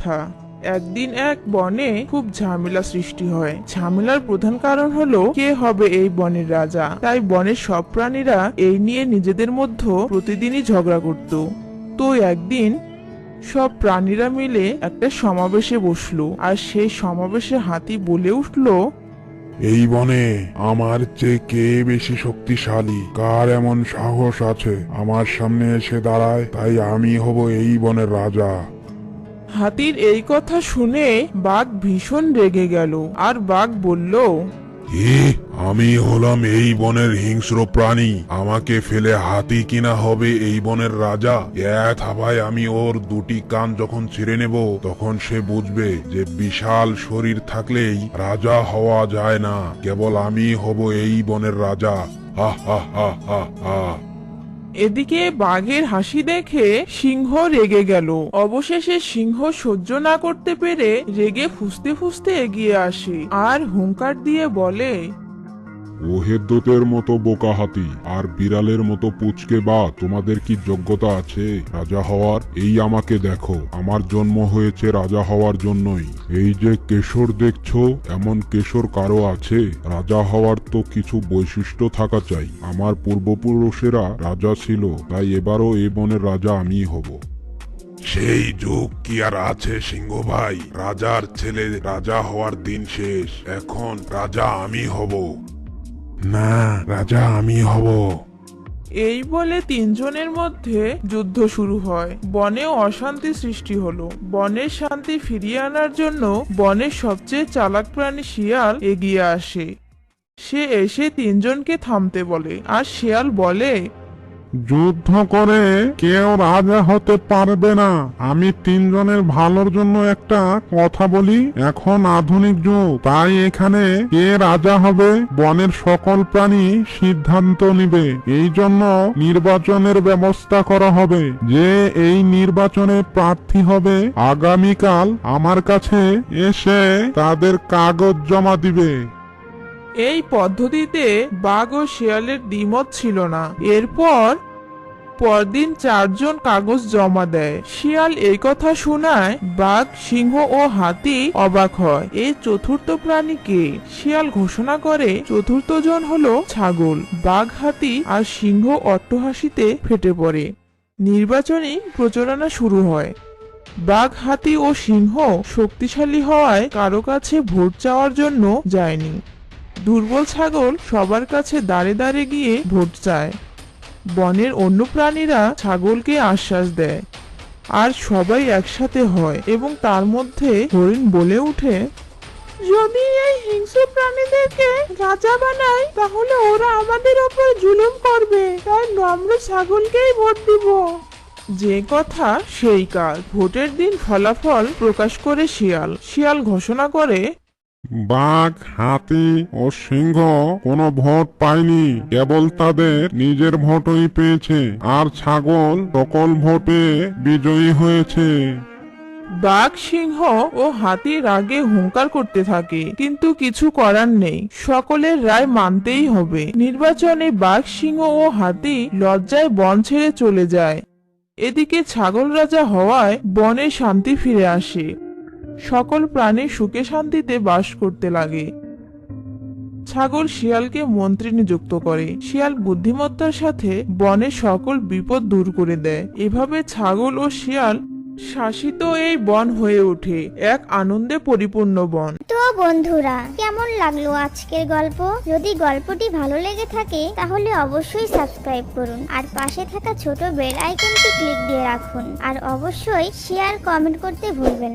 কথা। একদিন এক বনে খুব ঝামেলা সৃষ্টি হয়। ঝামেলার প্রধান কারণ হলো কে হবে এই বনের রাজা। তাই বনের সব প্রাণীরা এই নিয়ে নিজেদের মধ্যে প্রতিদিনই ঝগড়া করত। তো একদিন সব প্রাণীরা মিলে একটা সমাবেশে বসলো, আর সেই সমাবেশে হাতি বলে উঠলো, এই বনে আমার চেয়ে কে বেশি শক্তিশালী? কার এমন সাহস আছে আমার সামনে এসে দাঁড়ায়? তাই আমি হব এই বনের রাজা। হাতির এই কথা শুনে বাঘ ভীষণ রেগে গেল, আর বাঘ বলল, আমি হলাম এই বনের হিংস্র প্রাণী, আমাকে ফেলে হাতি কিনা হবে এই বনের রাজা? এক থাবায় আমি ওর দুটি কান যখন ছিঁড়ে নেব, তখন সে বুঝবে যে বিশাল শরীর থাকলেই রাজা হওয়া যায় না, কেবল আমি হব এই বনের রাজা। হা হা হা হা হা। এদিকে বাঘের হাসি দেখে সিংহ রেগে গেল। অবশেষে সিংহ সহ্য না করতে পেরে রেগে ফুঁসতে ফুঁসতে এগিয়ে আসে আর হুঙ্কার দিয়ে বলে, ওহেদ্দতের মতো বোকা হাতি আর বিড়ালের মতো পুচকে বা তোমাদের কি যোগ্যতা আছে রাজা হওয়ার? এই আমাকে দেখো, আমার জন্ম হয়েছে রাজা হওয়ার জন্যই। এই যে কেশর দেখছো, এমন কেশর কারো আছে? রাজা হওয়ার তো কিছু বৈশিষ্ট্য থাকা চাই। আমার পূর্বপুরুষেরা রাজা ছিল, তাই এবারও এই বনের রাজা আমিই হব। সেই যুগ কি আর আছে সিংহ ভাই? রাজার ছেলে রাজা হওয়ার দিন শেষ। এখন রাজা আমি হব। না, রাজা আমি হব। এই বলে তিনজনের মধ্যে যুদ্ধ শুরু হয়। বনে অশান্তি সৃষ্টি হলো। বনের শান্তি ফিরিয়ে আনার জন্য বনের সবচেয়ে চালাক প্রাণী শিয়াল এগিয়ে আসে। সে এসে তিনজনকে থামতে বলে, আর শিয়াল বলে, যুদ্ধ করে কেউ রাজা হতে পারবে না। আমি তিনজনের ভালোর জন্য একটা কথা বলি। এখন আধুনিক যুগ, তাই এখানে কে রাজা হবে বনের সকল প্রাণী সিদ্ধান্ত নিবে। এই জন্য নির্বাচনের ব্যবস্থা করা হবে। যে এই নির্বাচনে প্রার্থী হবে আগামীকাল আমার কাছে এসে তাদের কাগজ জমা দিবে। এই পদ্ধতিতে বাঘ ও শিয়ালের দ্বিমত ছিল না। এরপর পরদিন চারজন কাগজ জমা দেয়। শিয়াল এই কথা শোনায় বাঘ, সিংহ ও হাতি অবাক হয়। এই চতুর্থ প্রাণী কে? শিয়াল ঘোষণা করে চতুর্থ জন হলো ছাগল। বাঘ, হাতি আর সিংহ অট্টহাসিতে ফেটে পড়ে। নির্বাচনী প্রচারণা শুরু হয়। বাঘ, হাতি ও সিংহ শক্তিশালী হওয়ায় কারো কাছে ভোট চাওয়ার জন্য যায়নি। দুর্বল ছাগল সবার কাছে দাঁড়ে দাঁড়ে গিয়ে ভোট চায়। বনের অন্য প্রাণীরা ছাগলকে আশ্বাস দেয়, আর সবাই একসাথে হয় এবং তার মধ্যে হরিণ বলে উঠে, যদি এই হিংস্র প্রাণীদেরকে রাজা বানাই তাহলে ওরা আমাদের ওপর জুলুম করবে, তাই আমরা ছাগলকেই ভোট দিব। যে কথা সেই কাজ। ভোটের দিন ফলাফল প্রকাশ করে শিয়াল ঘোষণা করে, বাঘ, হাতি ও সিংহ কোনো ভোট পায়নি, কেবল তাদের নিজের ভোটই পেয়েছে, আর ছাগল সকল ভোটে বিজয়ী হয়েছে। বাঘ, সিংহ ও হাতি রাগে হুঙ্কার করতে থাকে, কিন্তু কিছু করার নেই। সকলের রায় মানতেই হবে। নির্বাচনে বাঘ, সিংহ ও হাতি লজ্জায় বন ছেড়ে চলে যায়। এদিকে ছাগল রাজা হওয়ায় বনে শান্তি ফিরে আসে। সকল প্রাণী সুখে শান্তিতে বাস করতে লাগে। ছাগল শিয়ালকে মন্ত্রী নিযুক্ত করে। শিয়াল বুদ্ধিমত্তার সাথে বনের সকল বিপদ দূর করে দেয়। এভাবে ছাগল ও শিয়াল শাসিত এই বন হয়ে ওঠে এক আনন্দে পরিপূর্ণ বন। তো বন্ধুরা, কেমন লাগলো আজকের গল্প? যদি গল্পটি ভালো লেগে থাকে তাহলে অবশ্যই সাবস্ক্রাইব করুন, আর পাশে থাকা ছোট বেল আইকনটি ক্লিক দিয়ে রাখুন, আর অবশ্যই শেয়ার কমেন্ট করতে ভুলবেন না।